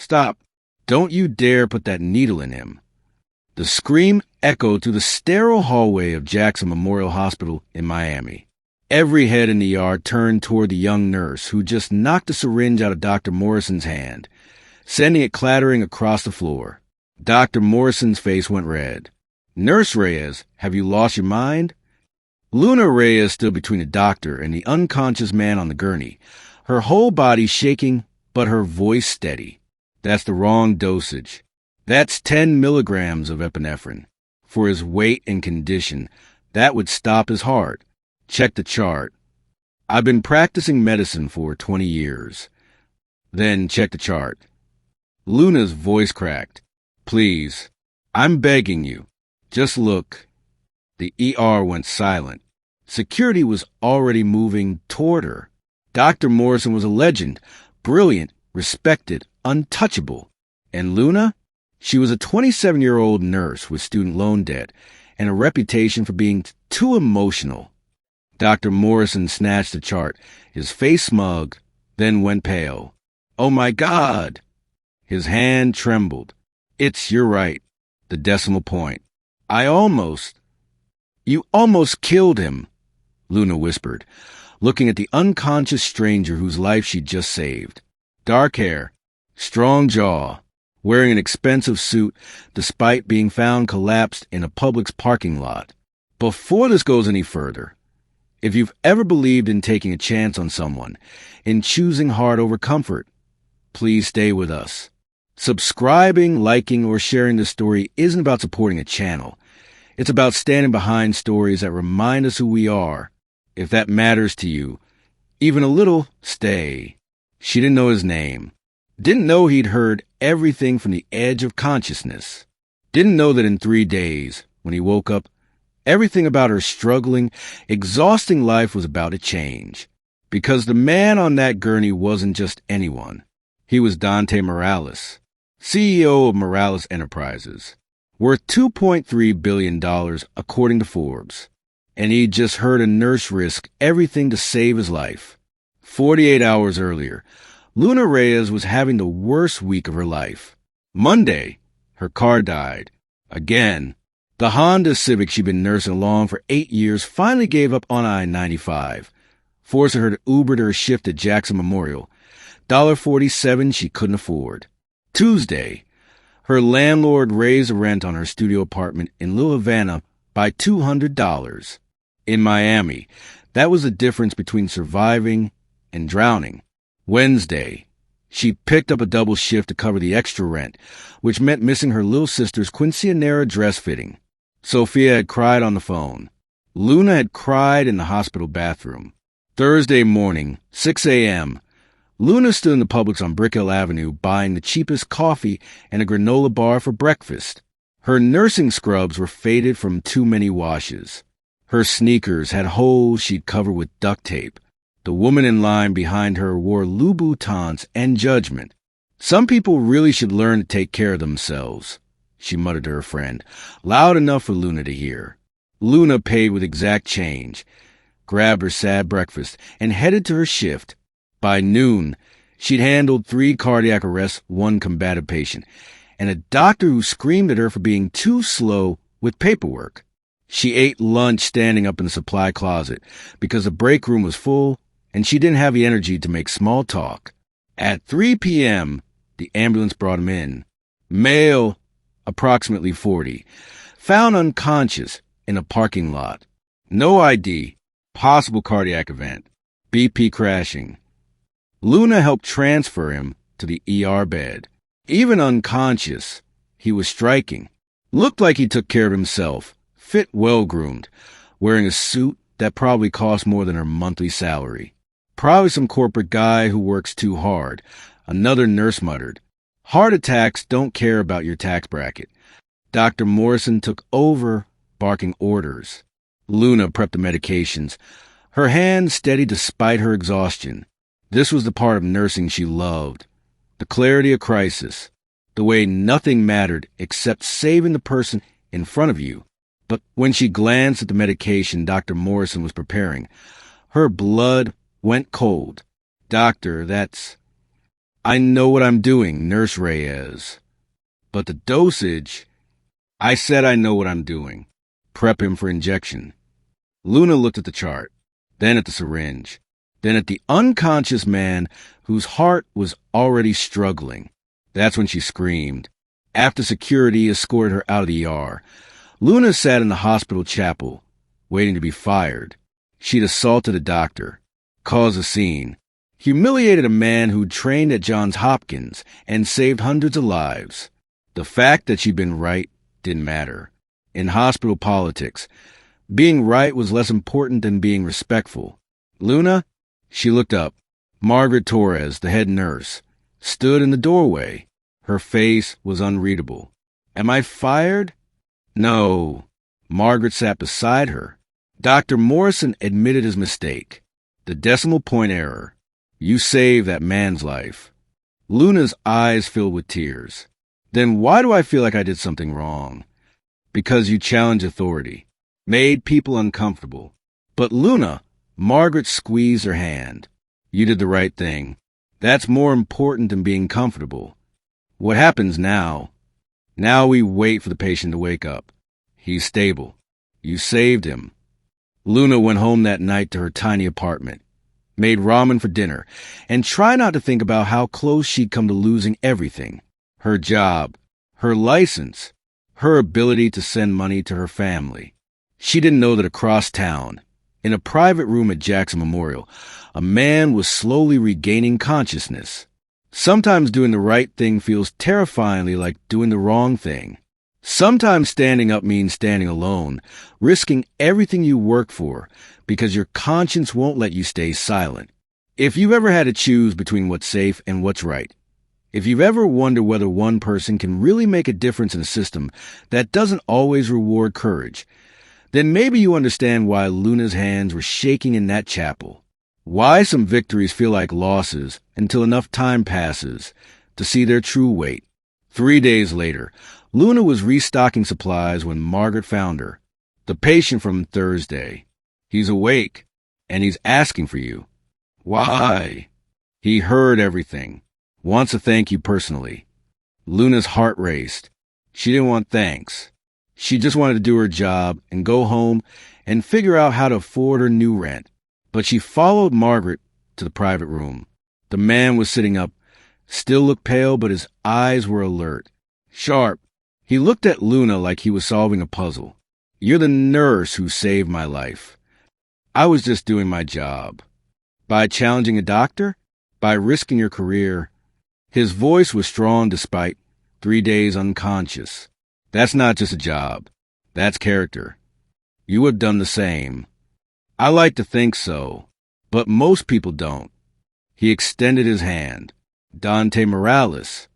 Stop. Don't you dare put that needle in him. The scream echoed through the sterile hallway of Jackson Memorial Hospital in Miami. Every head in the ER turned toward the young nurse who just knocked the syringe out of Dr. Morrison's hand, sending it clattering across the floor. Dr. Morrison's face went red. "Nurse Reyes, have you lost your mind?" Luna Reyes stood between the doctor and the unconscious man on the gurney, her whole body shaking but her voice steady. "That's the wrong dosage. That's 10 milligrams of epinephrine. For his weight and condition, that would stop his heart. Check the chart. I've been practicing medicine for 20 years. Then check the chart." Luna's voice cracked. "Please, I'm begging you. Just look." The ER went silent. Security was already moving toward her. Dr. Morrison was a legend, brilliant, respected, untouchable. And Luna? She was a 27-year-old nurse with student loan debt and a reputation for being too emotional. Dr. Morrison snatched the chart, his face smug, then went pale. "Oh my God!" His hand trembled. You're right. The decimal point. You almost killed him," Luna whispered, looking at the unconscious stranger whose life she'd just saved. Dark hair, strong jaw, wearing an expensive suit despite being found collapsed in a Publix parking lot. Before this goes any further, if you've ever believed in taking a chance on someone, in choosing hard over comfort, please stay with us. Subscribing, liking, or sharing this story isn't about supporting a channel. It's about standing behind stories that remind us who we are. If that matters to you, even a little, stay. She didn't know his name. Didn't know he'd heard everything from the edge of consciousness. Didn't know that in 3 days, when he woke up, everything about her struggling, exhausting life was about to change. Because the man on that gurney wasn't just anyone. He was Dante Morales, CEO of Morales Enterprises, worth $2.3 billion according to Forbes. And he'd just heard a nurse risk everything to save his life. 48 hours earlier, Luna Reyes was having the worst week of her life. Monday, her car died. Again. The Honda Civic she'd been nursing along for 8 years finally gave up on I-95, forcing her to Uber to her shift at Jackson Memorial, $1.47 she couldn't afford. Tuesday, her landlord raised the rent on her studio apartment in Little Havana by $200. In Miami, that was the difference between surviving and drowning. Wednesday, she picked up a double shift to cover the extra rent, which meant missing her little sister's quinceañera dress fitting. Sophia had cried on the phone. Luna had cried in the hospital bathroom. Thursday morning, 6 a.m., Luna stood in the Publix on Brick Hill Avenue buying the cheapest coffee and a granola bar for breakfast. Her nursing scrubs were faded from too many washes. Her sneakers had holes she'd covered with duct tape. The woman in line behind her wore Louboutins and judgment. "Some people really should learn to take care of themselves," she muttered to her friend, loud enough for Luna to hear. Luna paid with exact change, grabbed her sad breakfast, and headed to her shift. By noon, she'd handled 3 cardiac arrests, 1 combative patient, and a doctor who screamed at her for being too slow with paperwork. She ate lunch standing up in the supply closet because the break room was full and she didn't have the energy to make small talk. At 3 p.m., the ambulance brought him in. Male, approximately 40, found unconscious in a parking lot. No ID, possible cardiac event, BP crashing. Luna helped transfer him to the ER bed. Even unconscious, he was striking. Looked like he took care of himself, fit, well-groomed, wearing a suit that probably cost more than her monthly salary. Probably some corporate guy who works too hard, another nurse muttered. Heart attacks don't care about your tax bracket. Dr. Morrison took over, barking orders. Luna prepped the medications, her hand steady despite her exhaustion. This was the part of nursing she loved. The clarity of crisis, the way nothing mattered except saving the person in front of you. But when she glanced at the medication Dr. Morrison was preparing, her blood went cold. "Doctor, that's..." I know what I'm doing, Nurse Reyes. But the dosage... I said I know what I'm doing. Prep him for injection. Luna looked at the chart, then at the syringe, then at the unconscious man whose heart was already struggling. That's when she screamed. After security escorted her out of the ER, Luna sat in the hospital chapel, waiting to be fired. She'd assaulted a doctor, caused a scene, humiliated a man who'd trained at Johns Hopkins and saved hundreds of lives. The fact that she'd been right didn't matter. In hospital politics, being right was less important than being respectful. Luna, she looked up. Margaret Torres, the head nurse, stood in the doorway. Her face was unreadable. Am I fired? No. Margaret sat beside her. Dr. Morrison admitted his mistake. The decimal point error. You saved that man's life. Luna's eyes filled with tears. Then why do I feel like I did something wrong? Because you challenged authority, made people uncomfortable. But Luna, Margaret squeezed her hand. You did the right thing. That's more important than being comfortable. What happens now? Now we wait for the patient to wake up. He's stable. You saved him. Luna went home that night to her tiny apartment, made ramen for dinner, and tried not to think about how close she'd come to losing everything. Her job, her license, her ability to send money to her family. She didn't know that across town, in a private room at Jackson Memorial, a man was slowly regaining consciousness. Sometimes doing the right thing feels terrifyingly like doing the wrong thing. Sometimes standing up means standing alone, risking everything you work for because your conscience won't let you stay silent. If you've ever had to choose between what's safe and what's right, if you've ever wondered whether one person can really make a difference in a system that doesn't always reward courage, then maybe you understand why Luna's hands were shaking in that chapel. Why some victories feel like losses until enough time passes to see their true weight. 3 days later, Luna was restocking supplies when Margaret found her. The patient from Thursday. He's awake, and he's asking for you. Why? He heard everything. Wants to thank you personally. Luna's heart raced. She didn't want thanks. She just wanted to do her job and go home and figure out how to afford her new rent. But she followed Margaret to the private room. The man was sitting up, still looked pale, but his eyes were alert. Sharp. He looked at Luna like he was solving a puzzle. You're the nurse who saved my life. I was just doing my job. By challenging a doctor? By risking your career? His voice was strong despite 3 days unconscious. That's not just a job. That's character. You would have done the same. I like to think so, but most people don't. He extended his hand. Dante Morales.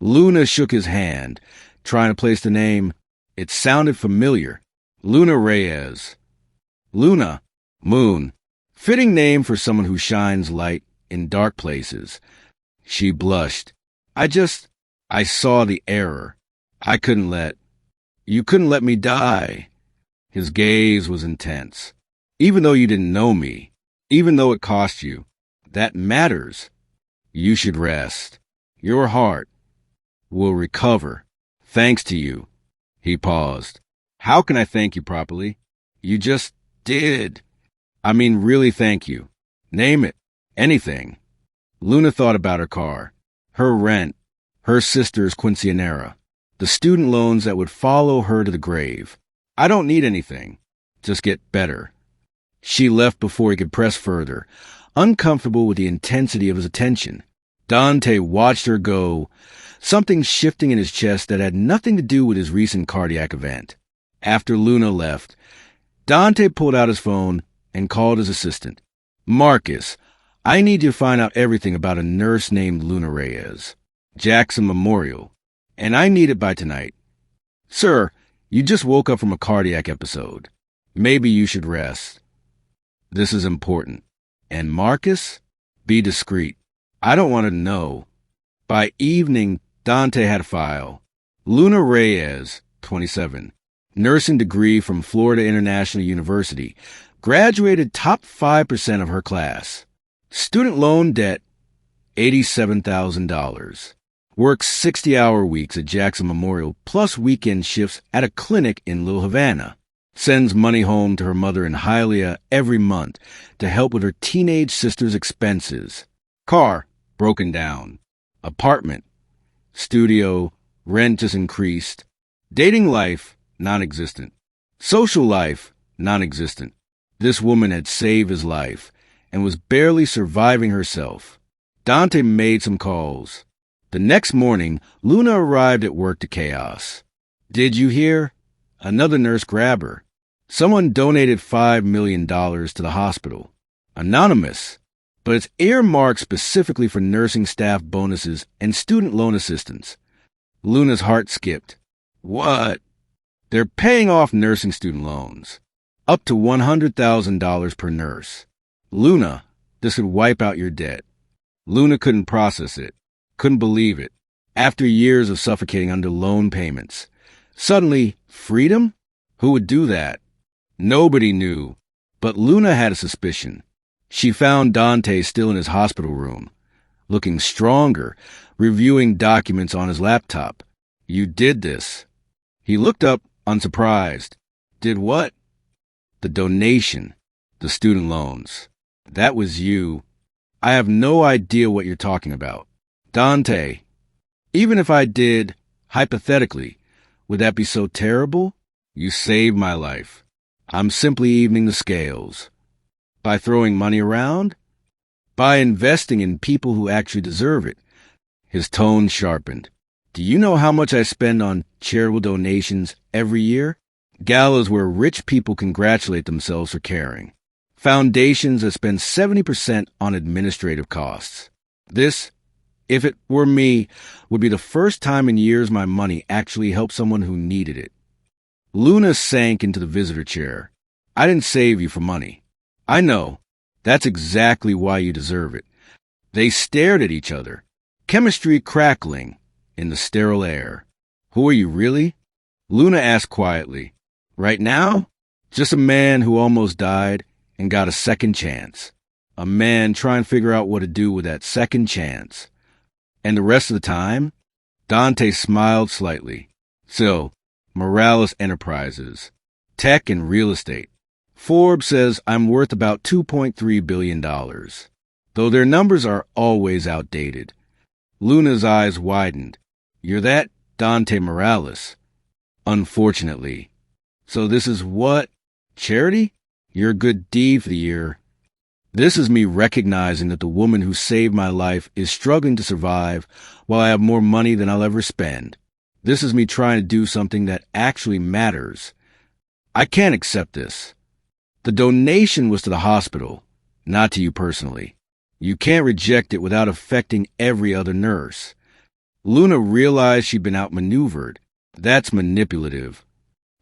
Luna shook his hand, trying to place the name. It sounded familiar. Luna Reyes. Luna, moon. Fitting name for someone who shines light in dark places. She blushed. I saw the error. You couldn't let me die. His gaze was intense. Even though you didn't know me, even though it cost you, that matters. You should rest. Your heart will recover, thanks to you. He paused. How can I thank you properly? You just did. I mean, really thank you. Name it. Anything. Luna thought about her car, her rent, her sister's quinceanera, the student loans that would follow her to the grave. I don't need anything. Just get better. She left before he could press further, uncomfortable with the intensity of his attention. Dante watched her go, something shifting in his chest that had nothing to do with his recent cardiac event. After Luna left, Dante pulled out his phone and called his assistant. Marcus, I need you to find out everything about a nurse named Luna Reyes, Jackson Memorial, and I need it by tonight. Sir, you just woke up from a cardiac episode. Maybe you should rest. This is important. And Marcus, be discreet. I don't want to know. By evening, Dante had a file. Luna Reyes, 27, nursing degree from Florida International University, graduated top 5% of her class. Student loan debt, $87,000. Works 60-hour weeks at Jackson Memorial plus weekend shifts at a clinic in Little Havana. Sends money home to her mother in Hialeah every month to help with her teenage sister's expenses. Car, broken down. Apartment, studio, rent just increased. Dating life, non-existent. Social life, non-existent. This woman had saved his life and was barely surviving herself. Dante made some calls. The next morning, Luna arrived at work to chaos. Did you hear? Another nurse grabbed her. Someone donated $5 million to the hospital. Anonymous, but it's earmarked specifically for nursing staff bonuses and student loan assistance. Luna's heart skipped. What? They're paying off nursing student loans. Up to $100,000 per nurse. Luna, this would wipe out your debt. Luna couldn't process it. Couldn't believe it. After years of suffocating under loan payments. Suddenly, freedom? Who would do that? Nobody knew. But Luna had a suspicion. She found Dante still in his hospital room, looking stronger, reviewing documents on his laptop. You did this. He looked up, unsurprised. Did what? The donation. The student loans. That was you. I have no idea what you're talking about. Dante, even if I did, hypothetically, would that be so terrible? You saved my life. I'm simply evening the scales. By throwing money around? By investing in people who actually deserve it. His tone sharpened. Do you know how much I spend on charitable donations every year? Galas where rich people congratulate themselves for caring. Foundations that spend 70% on administrative costs. This, if it were me, would be the first time in years my money actually helped someone who needed it. Luna sank into the visitor chair. I didn't save you for money. I know. That's exactly why you deserve it. They stared at each other, chemistry crackling in the sterile air. Who are you really? Luna asked quietly. Right now? Just a man who almost died and got a second chance. A man trying to figure out what to do with that second chance. And the rest of the time? Dante smiled slightly. So, Morales Enterprises. Tech and real estate. Forbes says I'm worth about $2.3 billion. Though their numbers are always outdated. Luna's eyes widened. You're that Dante Morales. Unfortunately. So this is what? Charity? Your good deed for the year. This is me recognizing that the woman who saved my life is struggling to survive while I have more money than I'll ever spend. This is me trying to do something that actually matters. I can't accept this. The donation was to the hospital, not to you personally. You can't reject it without affecting every other nurse. Luna realized she'd been outmaneuvered. That's manipulative.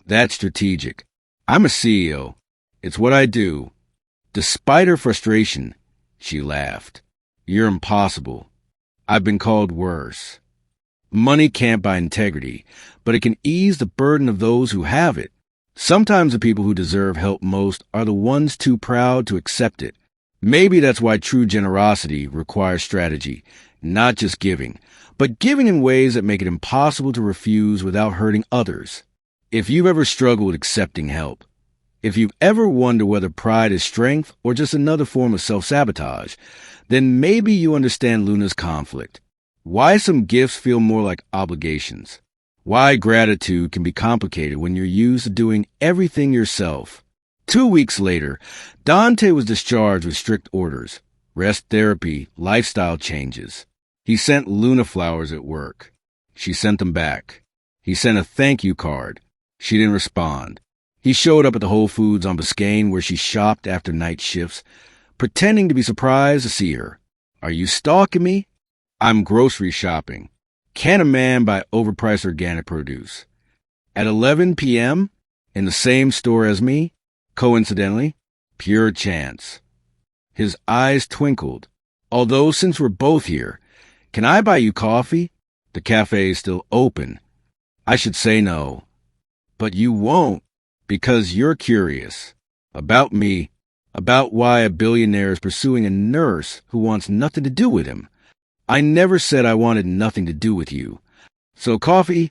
That's strategic. I'm a CEO. It's what I do. Despite her frustration, she laughed. You're impossible. I've been called worse. Money can't buy integrity, but it can ease the burden of those who have it. Sometimes the people who deserve help most are the ones too proud to accept it. Maybe that's why true generosity requires strategy, not just giving, but giving in ways that make it impossible to refuse without hurting others. If you've ever struggled with accepting help, if you've ever wondered whether pride is strength or just another form of self-sabotage, then maybe you understand Luna's conflict. Why some gifts feel more like obligations. Why gratitude can be complicated when you're used to doing everything yourself. 2 weeks later, Dante was discharged with strict orders, rest therapy, lifestyle changes. He sent Luna flowers at work. She sent them back. He sent a thank you card. She didn't respond. He showed up at the Whole Foods on Biscayne where she shopped after night shifts, pretending to be surprised to see her. Are you stalking me? I'm grocery shopping. Can a man buy overpriced organic produce? At 11 p.m., in the same store as me? Coincidentally? Pure chance. His eyes twinkled. Although, since we're both here, can I buy you coffee? The cafe is still open. I should say no. But you won't, because you're curious. About me. About why a billionaire is pursuing a nurse who wants nothing to do with him. I never said I wanted nothing to do with you. So coffee?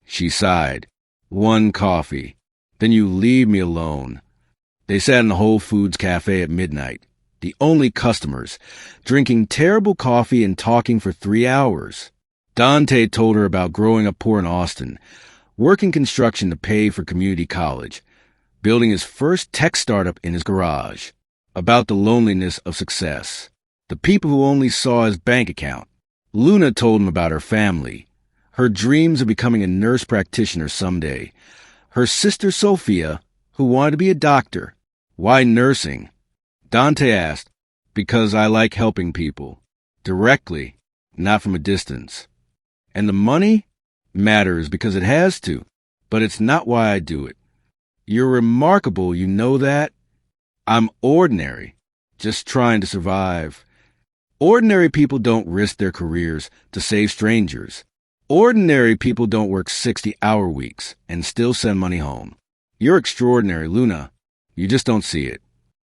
She sighed. One coffee. Then you leave me alone. They sat in the Whole Foods cafe at midnight, the only customers, drinking terrible coffee and talking for 3 hours. Dante told her about growing up poor in Austin, working construction to pay for community college, building his first tech startup in his garage, about the loneliness of success, the people who only saw his bank account. Luna told him about her family, her dreams of becoming a nurse practitioner someday, her sister Sophia, who wanted to be a doctor. Why nursing? Dante asked, because I like helping people. Directly, not from a distance. And the money matters because it has to, but it's not why I do it. You're remarkable, you know that? I'm ordinary, just trying to survive. Ordinary people don't risk their careers to save strangers. Ordinary people don't work 60-hour weeks and still send money home. You're extraordinary, Luna. You just don't see it.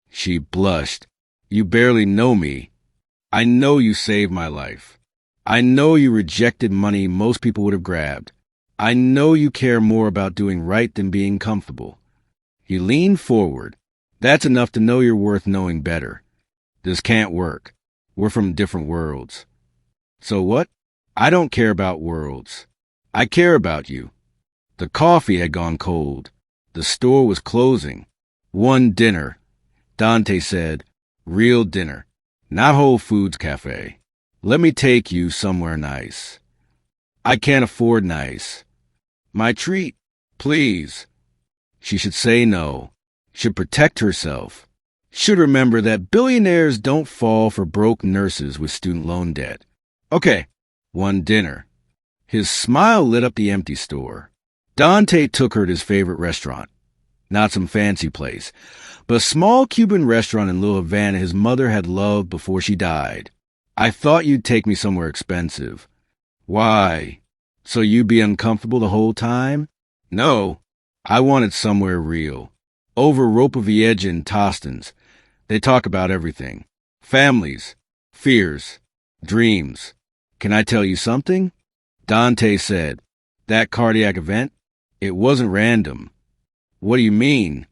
She blushed. You barely know me. I know you saved my life. I know you rejected money most people would have grabbed. I know you care more about doing right than being comfortable. He leaned forward. That's enough to know you're worth knowing better. This can't work. We're from different worlds. So what? I don't care about worlds. I care about you. The coffee had gone cold. The store was closing. One dinner, Dante said. Real dinner. Not Whole Foods cafe. Let me take you somewhere nice. I can't afford nice. My treat, please. She should say no. Should protect herself. Should remember that billionaires don't fall for broke nurses with student loan debt. Okay, one dinner. His smile lit up the empty store. Dante took her to his favorite restaurant. Not some fancy place, but a small Cuban restaurant in Little Havana his mother had loved before she died. I thought you'd take me somewhere expensive. Why? So you'd be uncomfortable the whole time? No, I wanted somewhere real. Over Ropa Vieja and Tostans, they talk about everything. Families, fears, dreams. Can I tell you something? Dante said, that cardiac event, it wasn't random. What do you mean?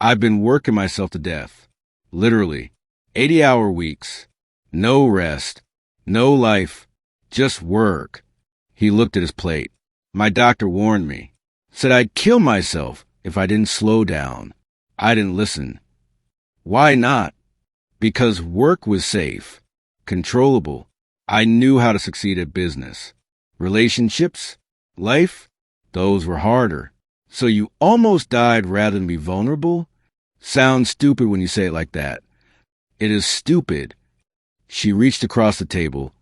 I've been working myself to death. Literally. 80-hour weeks. No rest. No life. Just work. He looked at his plate. My doctor warned me. Said I'd kill myself if I didn't slow down. I didn't listen. Why not? Because work was safe. Controllable. I knew how to succeed at business. Relationships? Life? Those were harder. So you almost died rather than be vulnerable? Sounds stupid when you say it like that. It is stupid. She reached across the table,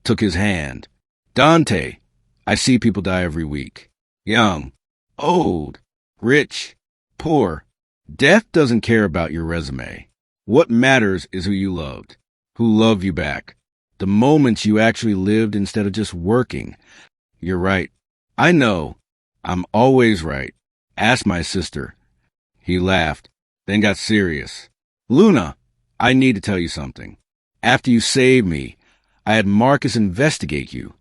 took his hand. Dante, I see people die every week. Young, old, rich, poor. Death doesn't care about your resume. What matters is who you loved, who loved you back. The moments you actually lived instead of just working. You're right. I know. I'm always right. Ask my sister. He laughed, then got serious. Luna, I need to tell you something. After you saved me, I had Marcus investigate you.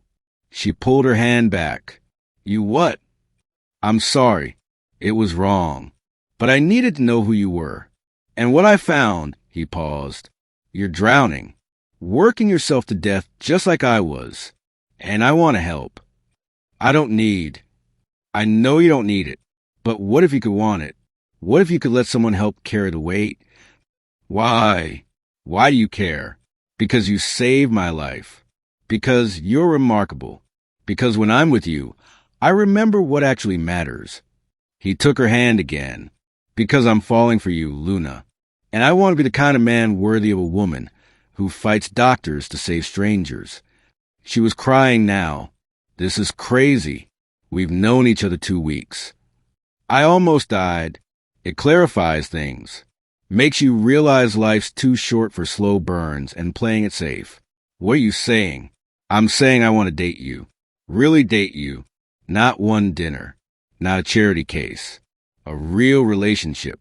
She pulled her hand back. You what? I'm sorry. It was wrong. But I needed to know who you were. And what I found, he paused, you're drowning, working yourself to death just like I was. And I want to help. I don't need. I know you don't need it. But what if you could want it? What if you could let someone help carry the weight? Why? Why do you care? Because you saved my life. Because you're remarkable. Because when I'm with you, I remember what actually matters. He took her hand again. Because I'm falling for you, Luna. And I want to be the kind of man worthy of a woman who fights doctors to save strangers. She was crying now. This is crazy. We've known each other 2 weeks. I almost died. It clarifies things. Makes you realize life's too short for slow burns and playing it safe. What are you saying? I'm saying I want to date you. Really date you. Not one dinner. Not a charity case. A real relationship.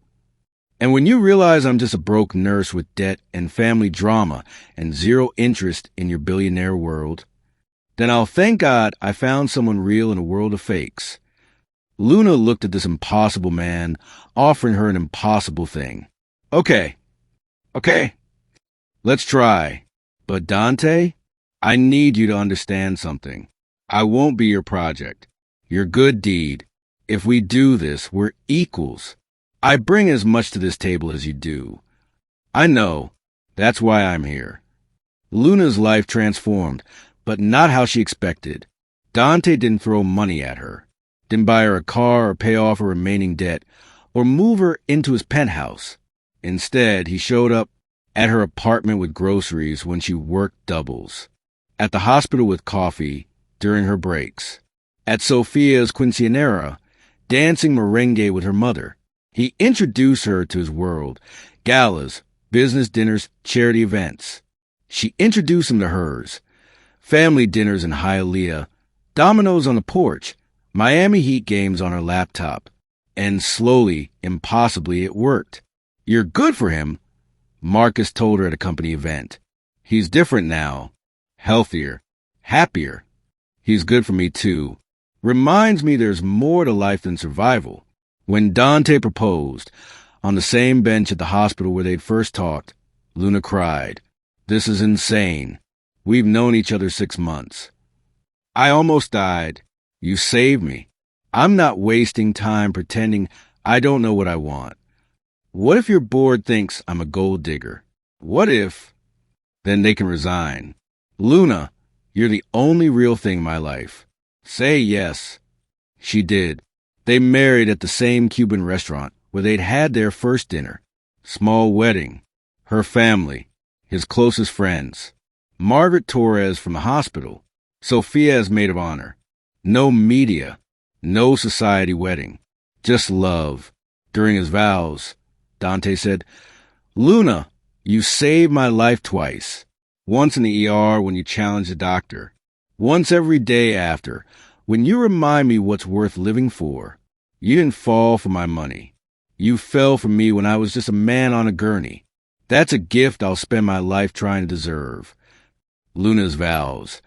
And when you realize I'm just a broke nurse with debt and family drama and zero interest in your billionaire world, then I'll thank God I found someone real in a world of fakes. Luna looked at this impossible man, offering her an impossible thing. Okay, let's try. But Dante, I need you to understand something. I won't be your project, your good deed. If we do this, we're equals. I bring as much to this table as you do. I know. That's why I'm here. Luna's life transformed, but not how she expected. Dante didn't throw money at her, didn't buy her a car or pay off her remaining debt, or move her into his penthouse. Instead, he showed up at her apartment with groceries when she worked doubles, at the hospital with coffee during her breaks, at Sophia's quinceanera, dancing merengue with her mother. He introduced her to his world, galas, business dinners, charity events. She introduced him to hers, family dinners in Hialeah, dominoes on the porch, Miami Heat games on her laptop. And slowly, impossibly, it worked. You're good for him, Marcus told her at a company event. He's different now, healthier, happier. He's good for me too. Reminds me there's more to life than survival. When Dante proposed, on the same bench at the hospital where they'd first talked, Luna cried. This is insane. We've known each other 6 months. I almost died. You saved me. I'm not wasting time pretending I don't know what I want. What if your board thinks I'm a gold digger? What if? Then they can resign. Luna, you're the only real thing in my life. Say yes. She did. They married at the same Cuban restaurant where they'd had their first dinner. Small wedding. Her family. His closest friends. Margaret Torres from the hospital. Sophia as maid of honor. No media. No society wedding. Just love. During his vows, Dante said, Luna, you saved my life twice. Once in the ER when you challenged the doctor. Once every day after, when you remind me what's worth living for. You didn't fall for my money. You fell for me when I was just a man on a gurney. That's a gift I'll spend my life trying to deserve. Luna's vows.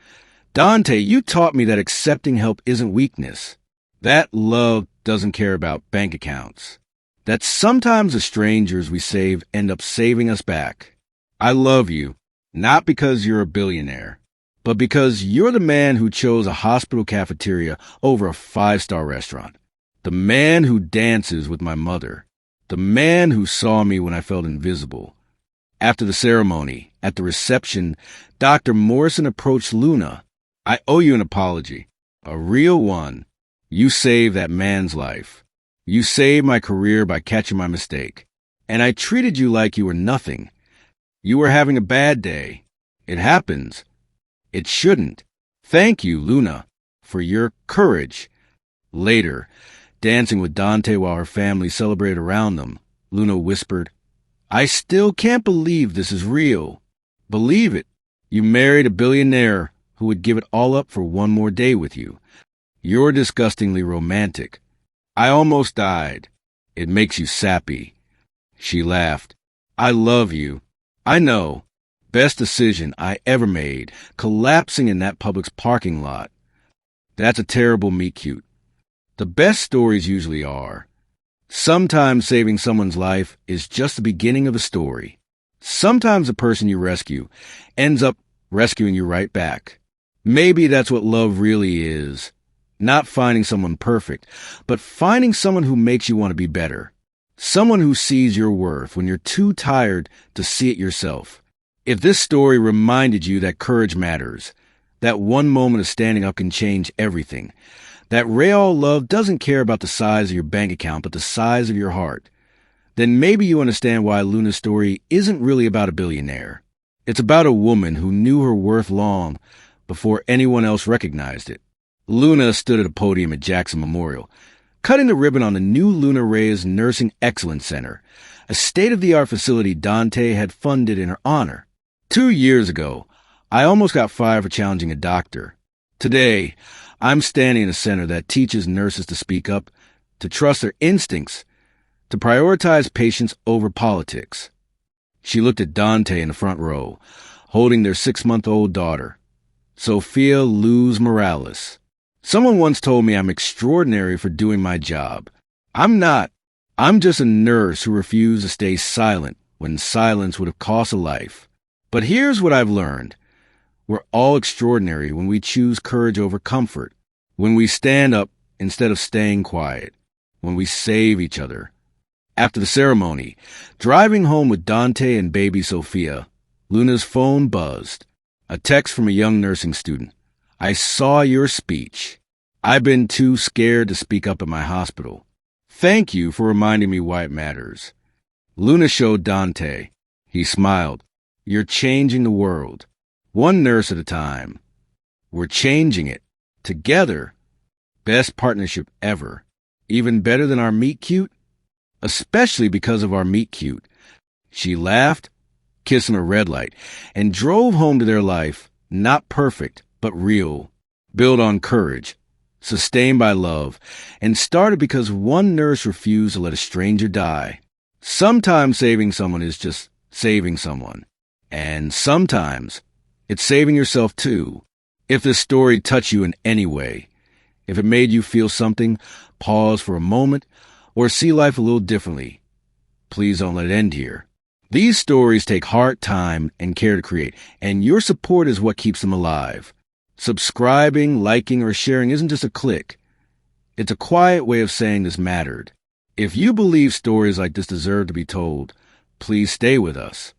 Dante, you taught me that accepting help isn't weakness. That love doesn't care about bank accounts. That sometimes the strangers we save end up saving us back. I love you, not because you're a billionaire, but because you're the man who chose a hospital cafeteria over a 5-star restaurant. The man who dances with my mother. The man who saw me when I felt invisible. After the ceremony, at the reception, Dr. Morrison approached Luna. I owe you an apology. A real one. You saved that man's life. You saved my career by catching my mistake. And I treated you like you were nothing. You were having a bad day. It happens. It shouldn't. Thank you, Luna, for your courage. Later, dancing with Dante while her family celebrated around them, Luna whispered, I still can't believe this is real. Believe it. You married a billionaire who would give it all up for one more day with you. You're disgustingly romantic. I almost died. It makes you sappy. She laughed. I love you. I know. Best decision I ever made, collapsing in that Publix parking lot. That's a terrible meet-cute. The best stories usually are. Sometimes saving someone's life is just the beginning of a story. Sometimes the person you rescue ends up rescuing you right back. Maybe that's what love really is. Not finding someone perfect, but finding someone who makes you want to be better. Someone who sees your worth when you're too tired to see it yourself. If this story reminded you that courage matters, that one moment of standing up can change everything, that real love doesn't care about the size of your bank account, but the size of your heart, then maybe you understand why Luna's story isn't really about a billionaire. It's about a woman who knew her worth long before anyone else recognized it. Luna stood at a podium at Jackson Memorial, cutting the ribbon on the new Luna Reyes Nursing Excellence Center, a state-of-the-art facility Dante had funded in her honor. 2 years ago, I almost got fired for challenging a doctor. Today, I'm standing in a center that teaches nurses to speak up, to trust their instincts, to prioritize patients over politics. She looked at Dante in the front row, holding their 6-month-old daughter, Sophia Luz Morales. Someone once told me I'm extraordinary for doing my job. I'm not. I'm just a nurse who refused to stay silent when silence would have cost a life. But here's what I've learned. We're all extraordinary when we choose courage over comfort, when we stand up instead of staying quiet, when we save each other. After the ceremony, driving home with Dante and baby Sophia, Luna's phone buzzed. A text from a young nursing student. I saw your speech. I've been too scared to speak up at my hospital. Thank you for reminding me why it matters. Luna showed Dante. He smiled. You're changing the world. One nurse at a time. We're changing it. Together. Best partnership ever. Even better than our meet cute? Especially because of our meet cute. She laughed, kissed him a red light, and drove home to their life, not perfect, but real, built on courage, sustained by love, and started because one nurse refused to let a stranger die. Sometimes saving someone is just saving someone. And sometimes it's saving yourself too. If this story touched you in any way, if it made you feel something, pause for a moment, or see life a little differently, please don't let it end here. These stories take heart, time, and care to create, and your support is what keeps them alive. Subscribing, liking, or sharing isn't just a click. It's a quiet way of saying this mattered. If you believe stories like this deserve to be told, please stay with us.